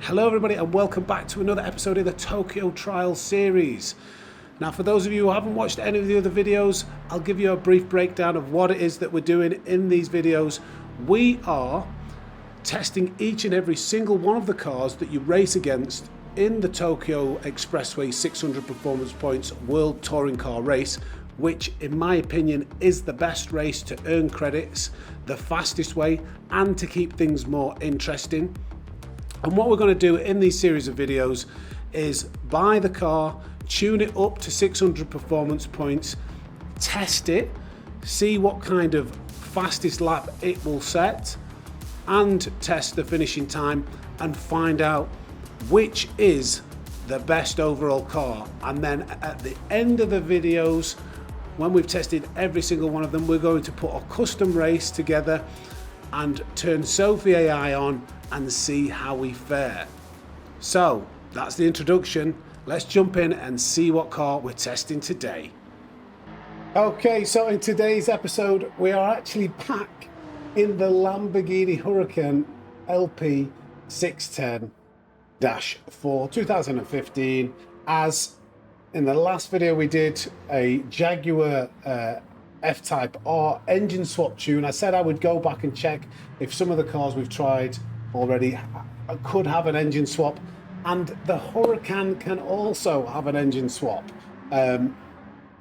Hello everybody and welcome back to another episode of the Tokyo Trial series. Now for those of you who haven't watched any of the other videos, I'll give you a brief breakdown of what it is that we're doing in these videos. We are testing each and every single one of the cars that you race against in the Tokyo Expressway 600 Performance Points World Touring Car Race, which in my opinion is the best race to earn credits, the fastest way, and to keep things more interesting. And what we're going to do in these series of videos is buy the car, tune it up to 600 performance points, test it, see what kind of fastest lap it will set, and test the finishing time and find out which is the best overall car. And then at the end of the videos, when we've tested every single one of them, we're going to put a custom race together and turn Sophy AI on and see how we fare. So that's the introduction. Let's jump in and see what car we're testing today. Okay, so in today's episode, we are actually back in the Lamborghini Huracan LP 610-4 2015. As in the last video we did a Jaguar F-Type R engine swap tune. I said I would go back and check if some of the cars we've tried already could have an engine swap, and the Huracan can also have an engine swap.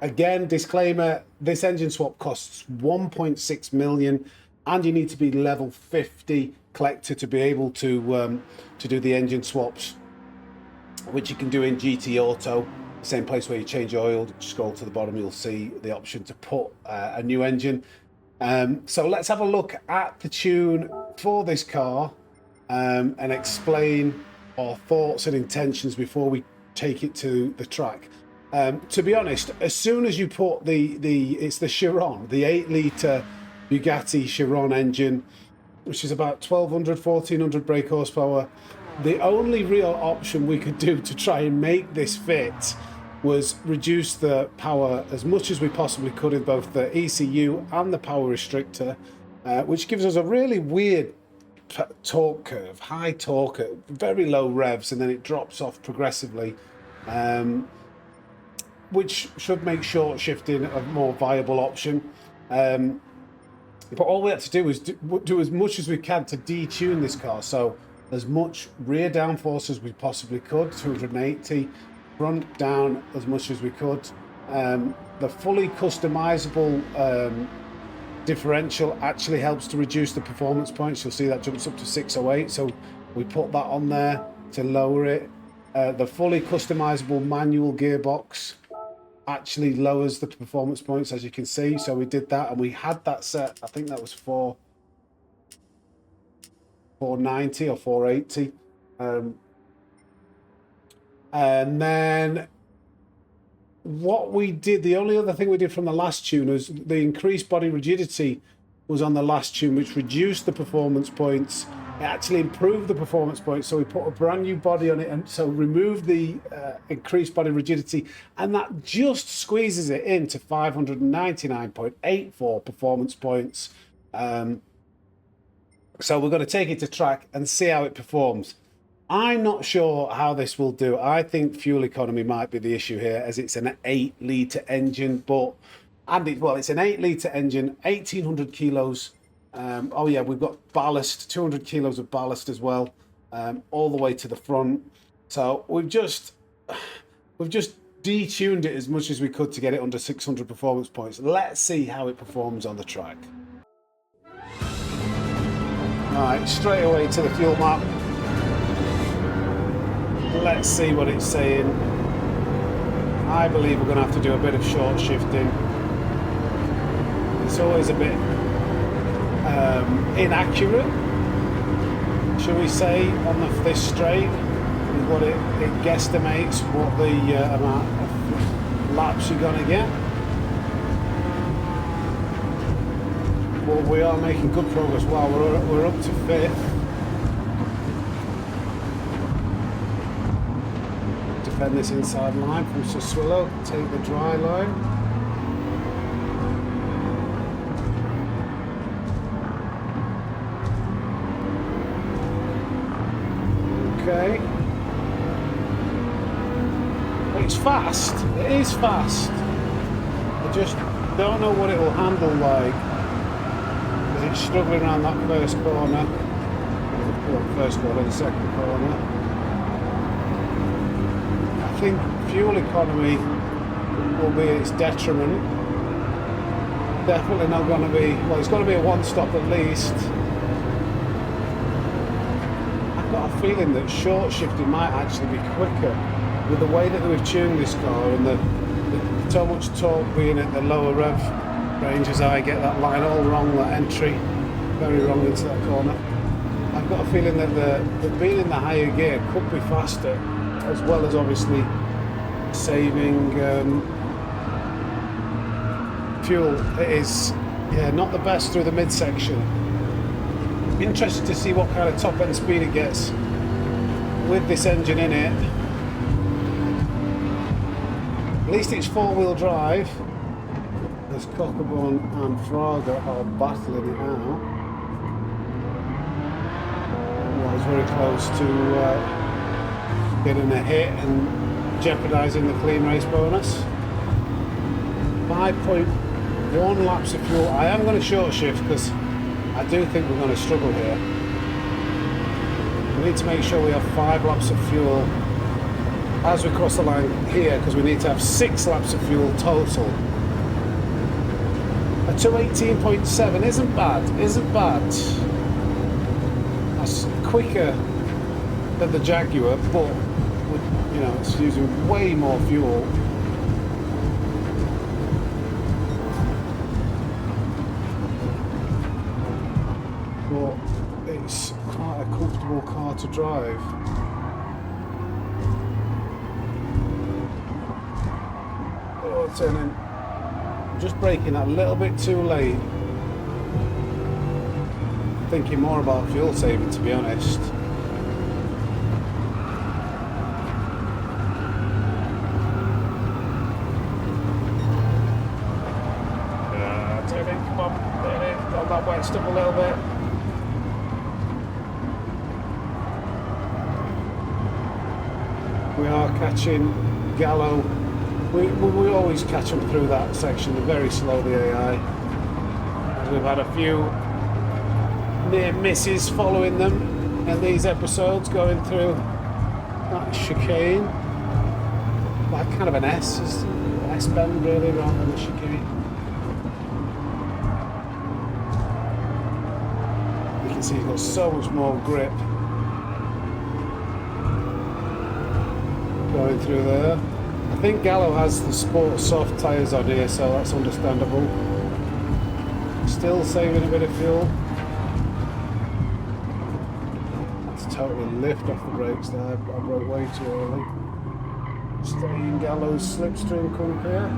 Again, disclaimer, this engine swap costs 1.6 million and you need to be level 50 collector to be able to do the engine swaps, which you can do in GT Auto, same place where you change oil. Scroll to the bottom, you'll see the option to put a new engine. So let's have a look at the tune for this car and explain our thoughts and intentions before we take it to the track. To be honest, as soon as you put it's the Chiron, the 8-litre Bugatti Chiron engine, which is about 1,200-1,400 brake horsepower, the only real option we could do to try and make this fit was reduce the power as much as we possibly could in both the ECU and the power restrictor, which gives us a really weird torque curve, high torque at very low revs, and then it drops off progressively, which should make short shifting a more viable option. But all we had to do was do as much as we can to detune this car. So as much rear downforce as we possibly could, 280, front down as much as we could. The fully customizable differential actually helps to reduce the performance points. You'll see that jumps up to 608, so we put that on there to lower it. The fully customizable manual gearbox actually lowers the performance points, as you can see. So we did that, and we had that set, I think that was 490 or 480. And then what we did, the only other thing we did from the last tune was the increased body rigidity was on the last tune, which reduced the performance points. It actually improved the performance points, so we put a brand new body on it and so removed the increased body rigidity, and that just squeezes it into 599.84 performance points. So we're going to take it to track and see how it performs. I'm not sure how this will do. I think fuel economy might be the issue here, as it's an 8-litre engine, it's an 8-litre engine, 1,800 kilos. Oh yeah, we've got ballast, 200 kilos of ballast as well, all the way to the front. So we've just detuned it as much as we could to get it under 600 performance points. Let's see how it performs on the track. All right, straight away to the fuel map. Let's see what it's saying. I believe we're going to have to do a bit of short shifting. It's always a bit inaccurate, shall we say, on this straight, with what it guesstimates what the amount of laps you're going to get. But we are making good progress. Wow, we're up to 5th. Defend this inside line from Sassuolo, take the dry line. okay. It's fast. It is fast. I just don't know what it will handle like. Because it's struggling around that first corner. Well, first corner, the second corner. I think fuel economy will be its detriment. Definitely not going to be, well, it's going to be a one-stop at least. I've got a feeling that short shifting might actually be quicker with the way that we've tuned this car and the so much torque being at the lower rev ranges. I get that line all wrong, that entry very wrong into that corner. I've got a feeling that the being in the higher gear could be faster, as well as obviously saving fuel. It is, yeah, not the best through the midsection. Interested to see what kind of top end speed it gets with this engine in it. At least it's four-wheel drive. As Cockabone and Fraga are battling it out. I was very close to getting a hit and jeopardising the clean race bonus. 5.1 laps of fuel. I am going to short shift because I do think we're going to struggle here. We need to make sure we have 5 laps of fuel as we cross the line here, because we need to have 6 laps of fuel total. A 218.7 isn't bad, isn't bad. That's quicker than the Jaguar, but you know, it's using way more fuel. But it's quite a comfortable car to drive. Turning, just braking a little bit too late. Thinking more about fuel saving, to be honest. Turning, come on, turning, got that wet stuff a little bit. We are catching Gallo. We always catch them through that section. They're very slow, the AI. We've had a few near misses following them in these episodes, going through that chicane. Like kind of an S bend really, rather than a chicane. You can see he's got so much more grip going through there. I think Gallo has the sport soft tyres on here, so that's understandable. Still saving a bit of fuel. Let's totally lift off the brakes there. I broke way too early. Stay in Gallo's slipstream comp here.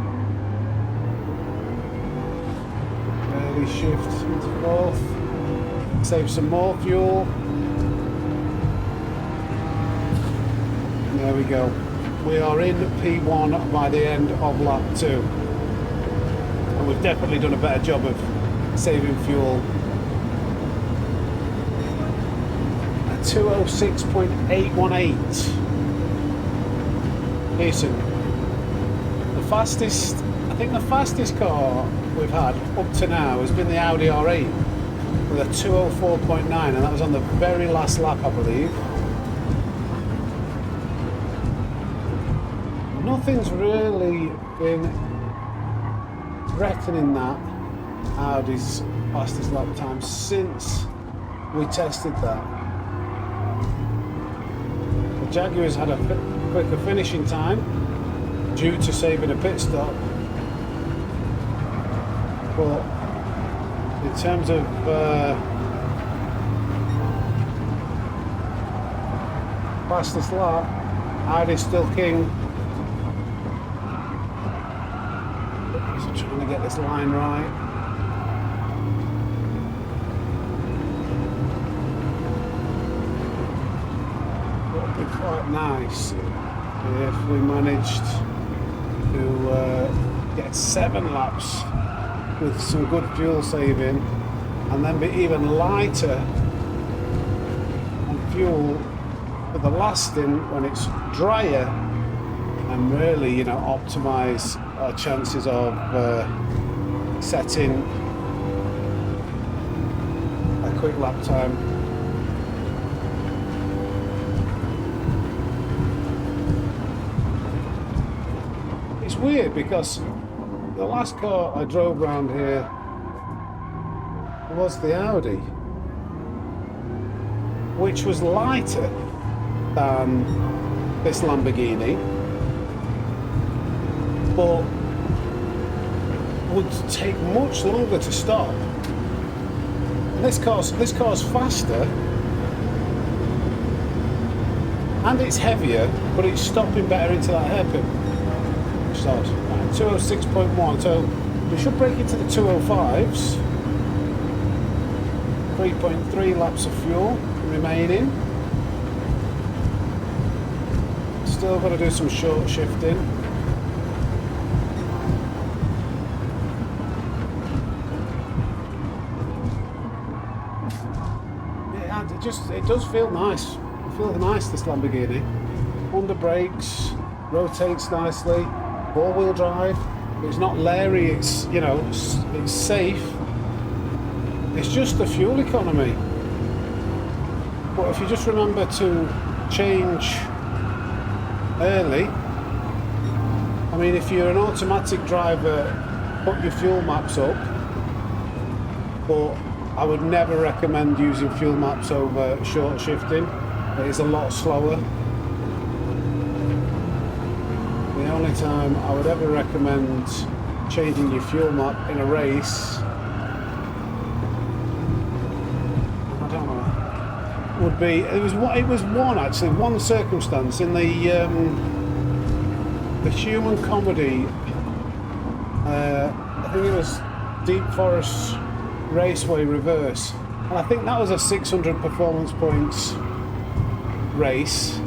Barely shift into fourth. Save some more fuel. There we go. We are in P1 by the end of lap 2. And we've definitely done a better job of saving fuel. A 206.818. Decent. The fastest, I think the fastest car we've had up to now has been the Audi R8 with a 204.9, and that was on the very last lap, I believe. Nothing's really been threatening that Audi's fastest lap time since we tested that. The Jaguar's had a quicker finishing time due to saving a pit stop, but in terms of fastest lap, Audi's still king. Trying to get this line right. It would be quite nice if we managed to get 7 laps with some good fuel saving, and then be even lighter on fuel for the lasting, when it's drier, and really, you know, optimize our chances of setting a quick lap time. It's weird because the last car I drove around here was the Audi, which was lighter than this Lamborghini, but would take much longer to stop. And this car's faster, and it's heavier, but it's stopping better into that hairpin. Which is odd. Right, 206.1, so we should break into the 205s. 3.3 laps of fuel remaining. Still got to do some short shifting. Yeah, it does feel nice. It feels nice, this Lamborghini. Under brakes, rotates nicely. 4-wheel drive. It's not leery. It's, you know, it's safe. It's just the fuel economy. But if you just remember to change early, I mean, if you're an automatic driver, put your fuel maps up, but I would never recommend using fuel maps over short shifting. It is a lot slower. The only time I would ever recommend changing your fuel map in a race, would be, it was one circumstance in the human comedy. I think it was Deep Forest Raceway Reverse, and I think that was a 600 performance points race,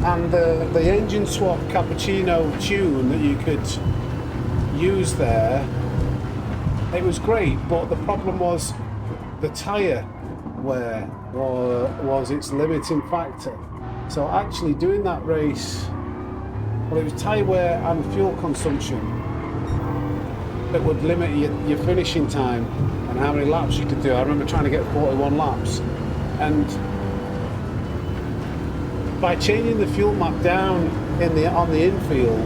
and the engine swap cappuccino tune that you could use there, it was great, but the problem was the tyre wear was its limiting factor. So actually doing that race, well, it was tyre wear and fuel consumption that would limit your finishing time and how many laps you could do. I remember trying to get 41 laps, and by changing the fuel map down on the infield,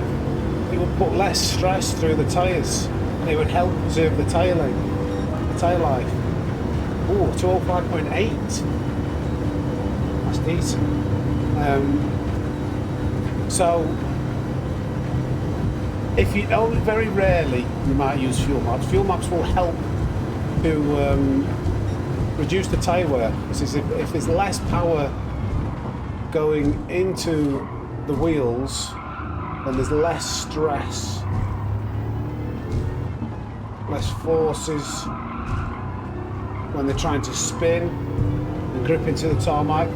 it would put less stress through the tyres, and it would help preserve the tyre life. Oh, 205.8. That's decent. So, if you only very rarely you might use fuel maps. Fuel maps will help to reduce the tyre wear. Because if there's less power going into the wheels, then there's less stress, less forces when they're trying to spin and grip into the tarmac,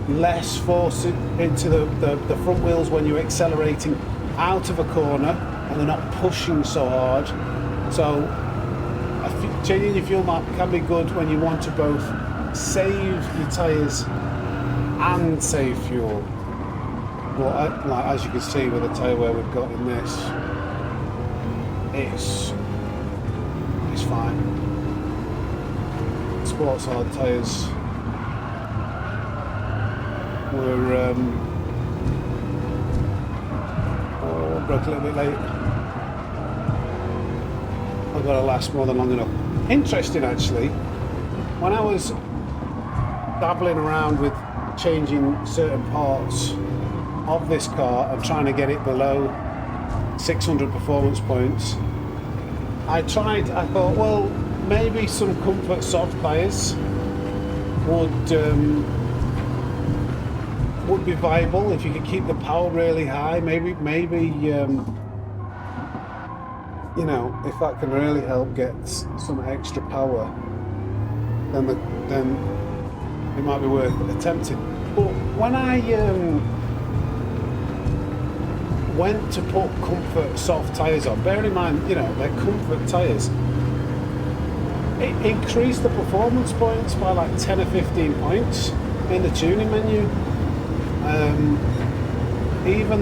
less force into the front wheels when you're accelerating out of a corner and they're not pushing so hard. So changing your fuel map can be good when you want to both save your tyres and save fuel. But like, as you can see with the tyre wear we've got in this, it's fine. Sports hard tyres were broke a little bit late. I've got to last more than long enough. Interesting actually, when I was dabbling around with changing certain parts of this car and trying to get it below 600 performance points, I thought, well, maybe some comfort soft tyres would be viable if you could keep the power really high. Maybe you know, if that can really help get some extra power, then it might be worth attempting. But when I went to put comfort soft tyres on, bearing in mind, you know, they're comfort tyres, it increased the performance points by like 10 or 15 points. in the tuning menu. Even,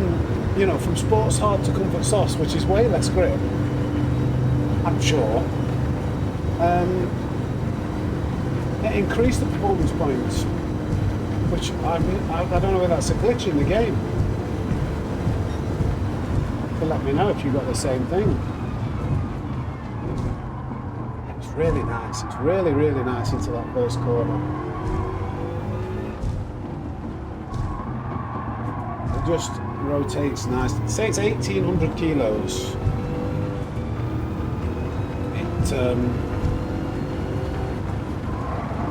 you know, from sports hard to comfort soft, which is way less grip, I'm sure, it increased the performance points, which I don't know whether that's a glitch in the game. But let me know if you got the same thing. It's really nice. It's really, really nice into that first corner. It just rotates nice. Say it's 1,800 kilos.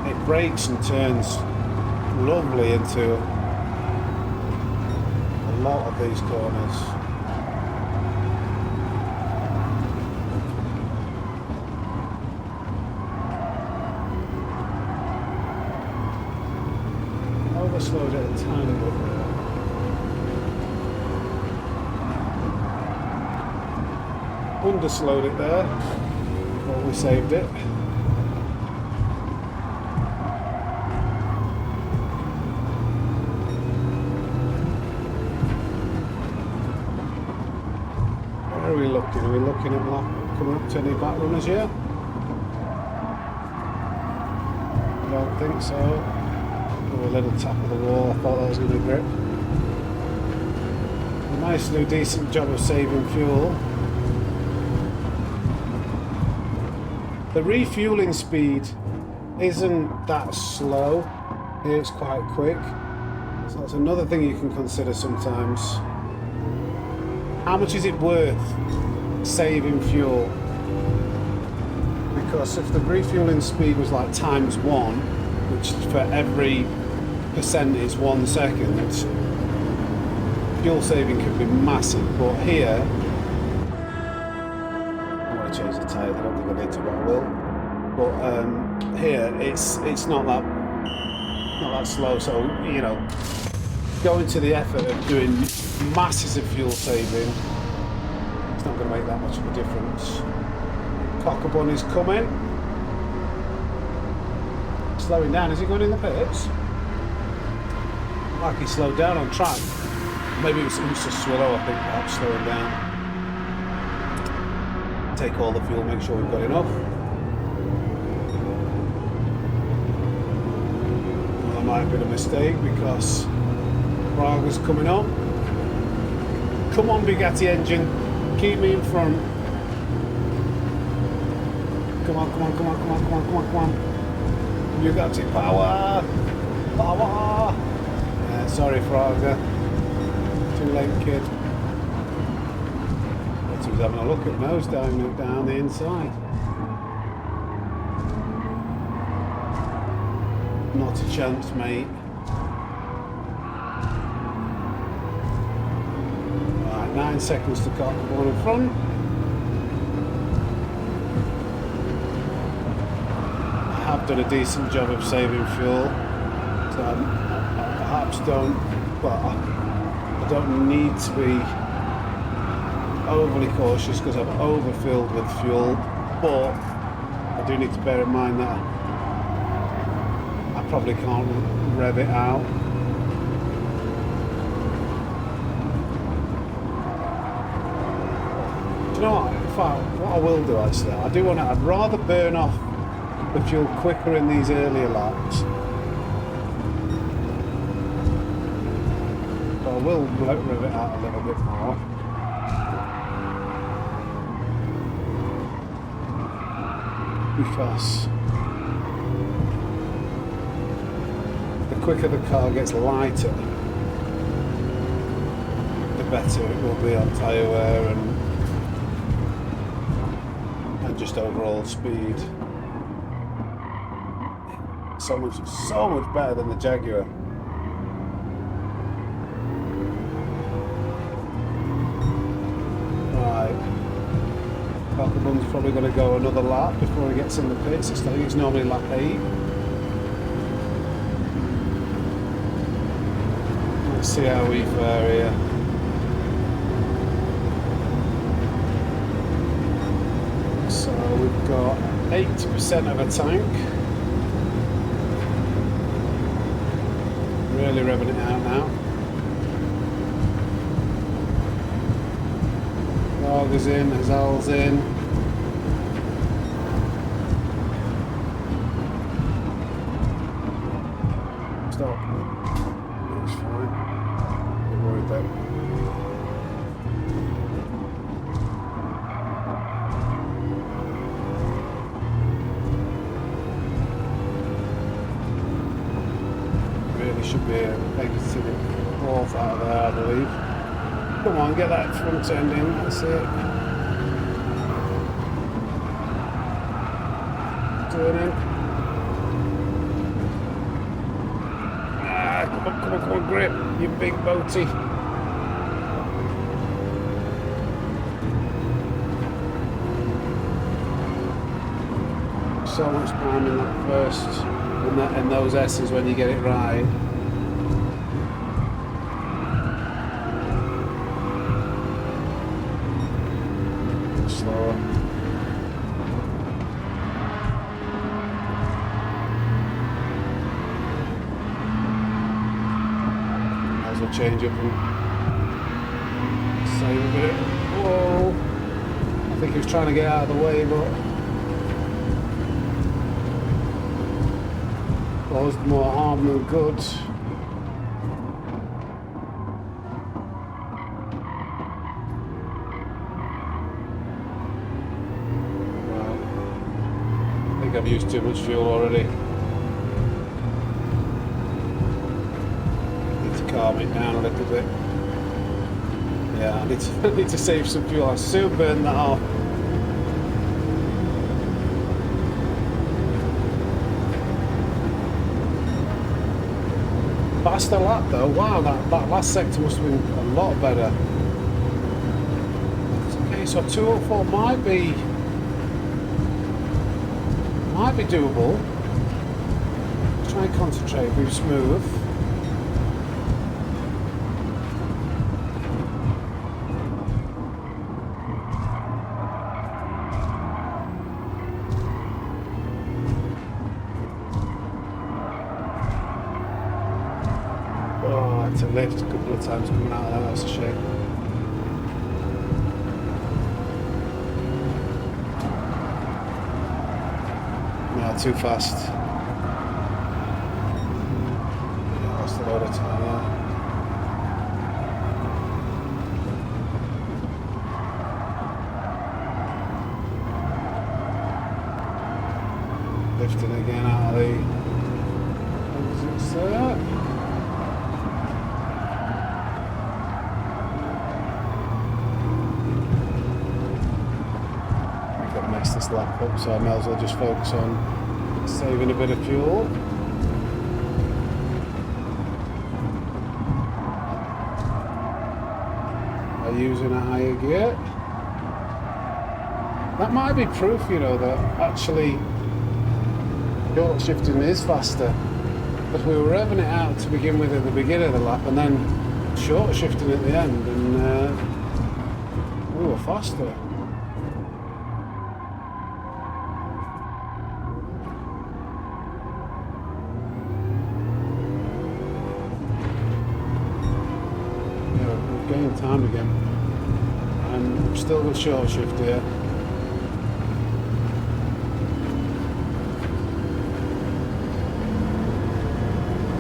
It brakes and turns lovely into a lot of these corners. Overslowed it a tiny bit there. Underslowed it there before we saved it. Where are we looking? Are we looking at coming up to any back runners yet? I don't think so. Oh, a little tap of the wall. I thought that was going to grip. We managed to do a decent job of saving fuel. The refueling speed isn't that slow. It's quite quick. So that's another thing you can consider sometimes. How much is it worth saving fuel? Because if the refueling speed was like ×1, which for every percent is 1 second, fuel saving could be massive. But here, change the tyre. I don't think I need to, but I will. But here it's not that slow. So you know, going to the effort of doing masses of fuel saving, it's not going to make that much of a difference. Cockabun is coming, slowing down. Is he going in the pits? Like he slowed down on track. Maybe it was just slow. I think perhaps slowing down. Take all the fuel, make sure we've got enough. Well, that might have been a mistake because Braga's coming on. Come on, Bugatti engine, keep me in front. Come on, come on, come on, come on, come on, come on, come on. Bugatti power! Power! Yeah, sorry, Fraga. Too late, kid. He was having a look at nose down the inside. Not a chance, mate. Right, 9 seconds to Cockabun in front. I have done a decent job of saving fuel, so I perhaps don't, but I don't need to be overly cautious because I've overfilled with fuel, but I do need to bear in mind that I probably can't rev it out. Do you know what? In fact, what I will do actually, I'd rather burn off the fuel quicker in these earlier laps, but I will rev it out a little bit more. Because the quicker the car gets lighter, the better it will be on tyre wear and just overall speed. So much better than the Jaguar. Cockabun's probably going to go another lap before he gets in the pits. I think it's normally lap 8. Let's see how we fare here. So we've got 80% of a tank. Really revving it out now. Log is in, Hazal's in. Stop. That's fine. Don't worry about it. Should be a exiting fourth out of there, I believe. Come on, get that front end in, that's it. Turning. Come on, grip, you big boaty. So much time in that first, in those S's when you get it right. Slower. Might as well change up and save a bit. Whoa! I think he was trying to get out of the way, but caused more harm than good. I've used too much fuel already. Need to calm it down a little bit. Yeah, I need to save some fuel. I'll soon burn that off. Faster lap though. Wow, that last sector must have been a lot better. Okay, so 204 might be doable. Try and concentrate, be smooth. Oh, I had to lift a couple of times coming out of there, that's a shame. Too fast. Yeah, lost a lot of time there. Lifting again out of the exits there. I've got to mess this lap up, so I may as well just focus on saving a bit of fuel. By using a higher gear. That might be proof, you know, that actually short shifting is faster. But we were revving it out to begin with at the beginning of the lap and then short shifting at the end, and we were faster. Gaining time again, and I'm still with short shift here.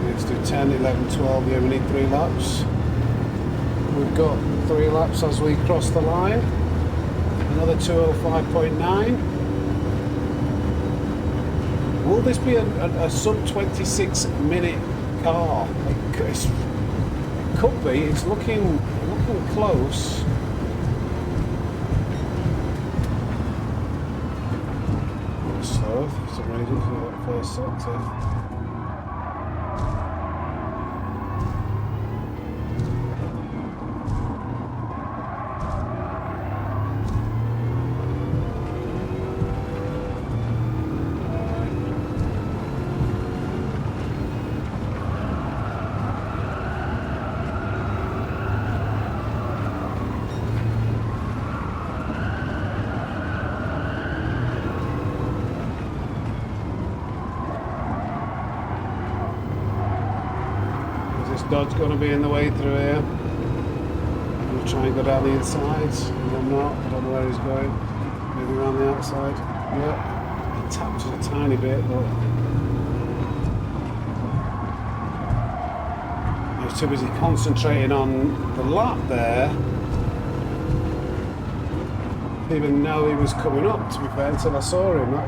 Let's do 10, 11, 12 here. We need 3 laps. We've got 3 laps as we cross the line. Another 205.9. Will this be a sub 26 minute car? It could be. It's looking close. Slow for some reason for that first sector. Dodge going to be in the way through here? I'm going to try and go down the inside. I'm not. I don't know where he's going. Maybe around the outside. Yeah. He tapped just a tiny bit, but I was too busy concentrating on the lap there. Didn't even know he was coming up, to be fair, until I saw him. That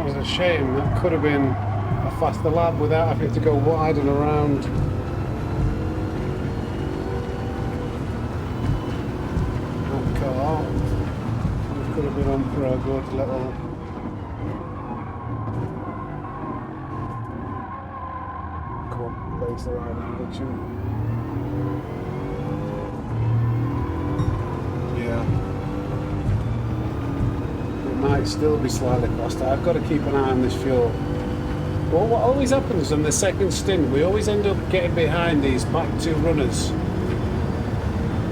was a shame. That could have been a faster lap without having to go wide and around. That car could have been on for a good little. Come on, place the right direction. Might still be slightly faster. I've got to keep an eye on this fuel. Well, what always happens on the second stint, we always end up getting behind these back two runners.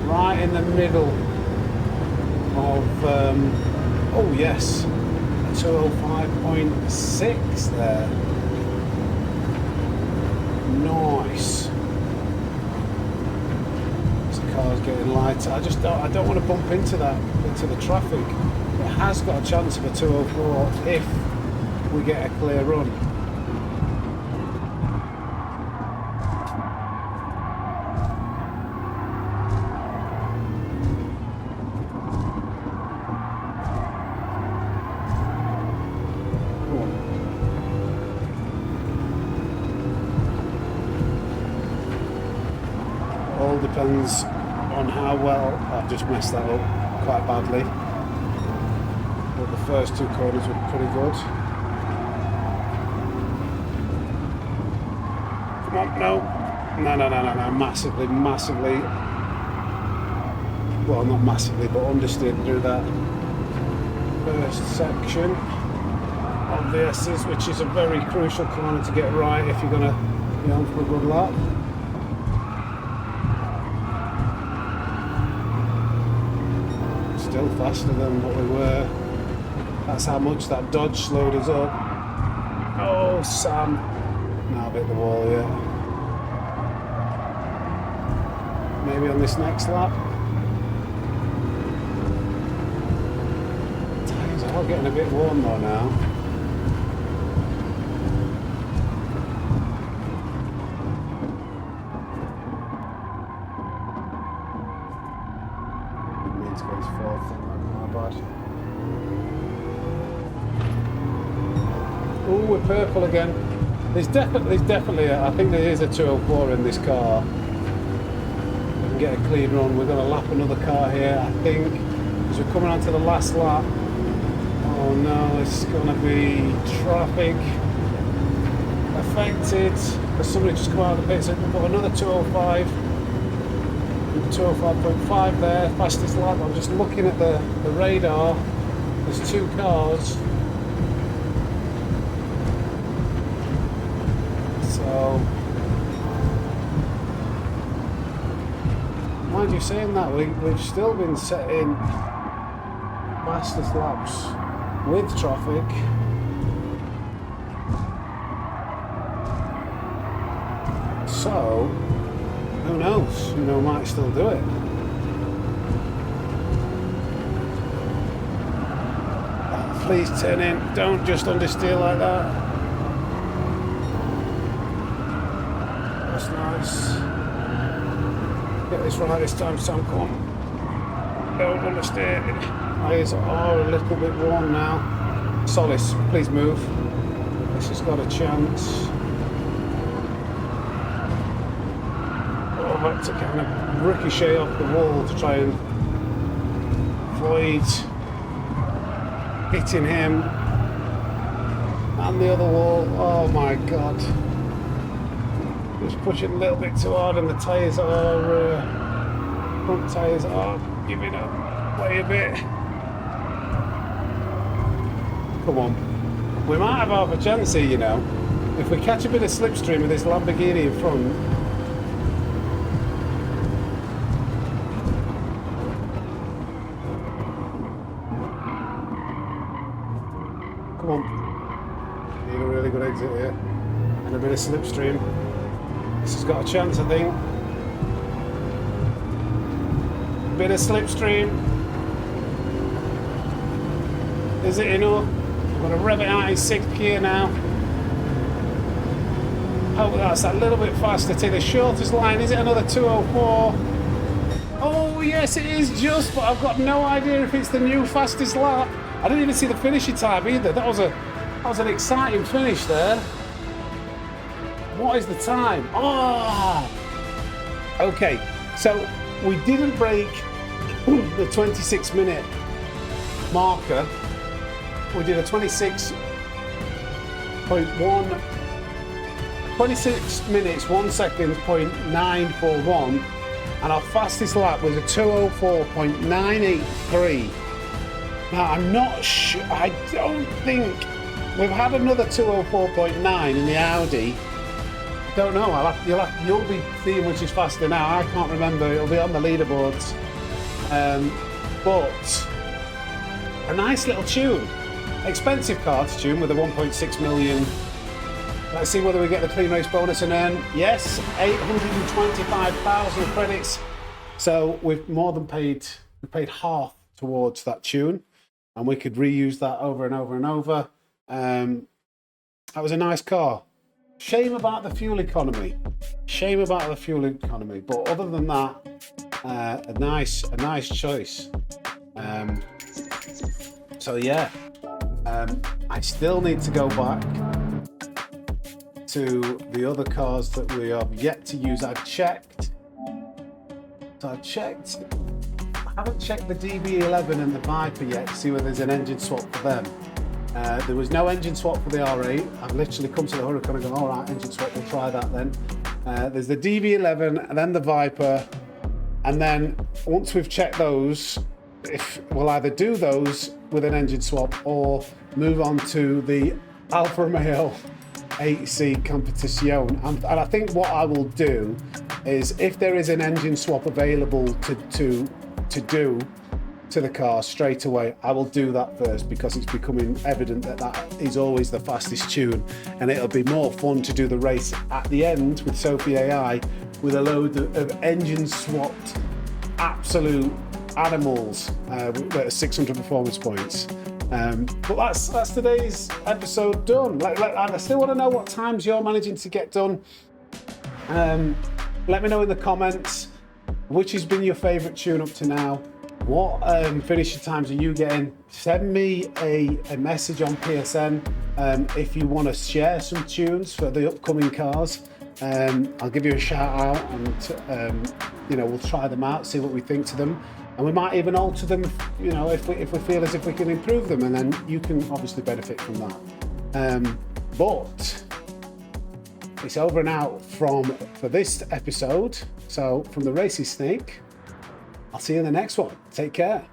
Right in the middle of, oh yes, 205.6 there. Nice. This car's getting lighter. I don't want to bump into the traffic. It has got a chance of a 204 if we get a clear run. It all depends on how well. I've just messed that up quite badly. The first two corners were pretty good. Come on, no. Massively. Well, not massively, but understeered through that first section of the S's, which is a very crucial corner to get right if you're going to be on for a good lap. Still faster than what we were. That's how much that Dodge slowed us up. Oh, Sam. Now I've hit the wall, yeah. Maybe on this next lap. Tyres are getting a bit warm though now. It means goes fourth, not bad. Oh, we're purple again. There's definitely I think there is a 204 in this car. We can get a clean run. We're going to lap another car here, I think, because we're coming on to the last lap. Oh no, it's going to be traffic affected. There's somebody just come out of the pits. We've got another 205. 205.5 there, fastest lap. I'm just looking at the radar. There's two cars. So, mind you saying that, we've still been setting fastest laps with traffic. So, who knows? You know, might still do it. Please turn in. Don't just understeer like that. That's nice. Get this right this time, Sam. Come on. Don't understeer. Eyes are a little bit warm now. Solace, please move. This has got a chance. Oh, to kind of ricochet off the wall to try and avoid hitting him and the other wall. Oh my god. Just pushing a little bit too hard and the tyres are front tyres are giving up way a bit. Come on. We might have half a chance here, you know. If we catch a bit of slipstream with this Lamborghini in front. Come on. Need a really good exit here. of slipstream. This has got a chance, I think. Bit of slipstream. Is it enough? I'm going to rev it out in 6th gear now. Hope that's a little bit faster. Take the shortest line. Is it another 204? Oh yes, it is just, but I've got no idea if it's the new fastest lap. I didn't even see the finishing time either. That was an exciting finish there. What is the time? Oh! Okay, so we didn't break the 26-minute marker. We did a 26 minutes, 1 second, 0.941, and our fastest lap was a 204.983. Now, I'm not sure, I don't think we've had another 204.9 in the Audi. I don't know, you'll be seeing which is faster now. I can't remember, it'll be on the leaderboards. But a nice little tune. Expensive car to tune with a 1.6 million. Let's see whether we get the clean race bonus and earn, yes, 825,000 credits. So we've more than paid, we paid half towards that tune, and we could reuse that over and over and over. That was a nice car. Shame about the fuel economy. Shame about the fuel economy. But other than that, a nice choice. So yeah, I still need to go back to the other cars that we have yet to use. I've checked. So I've checked. I haven't checked the DB11 and the Viper yet to see whether there's an engine swap for them. There was no engine swap for the R8. I've literally come to the Huracan and gone, all right, engine swap, we'll try that then. There's the DB11 and then the Viper. And then once we've checked those, if we'll either do those with an engine swap or move on to the Alfa Romeo 8C Competition. And I think what I will do is, if there is an engine swap available to do to the car straight away, I will do that first, because it's becoming evident that that is always the fastest tune, and it'll be more fun to do the race at the end with Sophy AI with a load of engine swapped absolute animals with 600 performance points. But that's today's episode done. I still want to know what times you're managing to get done. Let me know in the comments which has been your favourite tune up to now. What finishing times are you getting? Send me a message on PSN if you want to share some tunes for the upcoming cars. I'll give you a shout out, and we'll try them out, see what we think to them, and we might even alter them, if we feel as if we can improve them, and then you can obviously benefit from that. But it's over and out for this episode. So from the Racing Snake, I'll see you in the next one. Take care.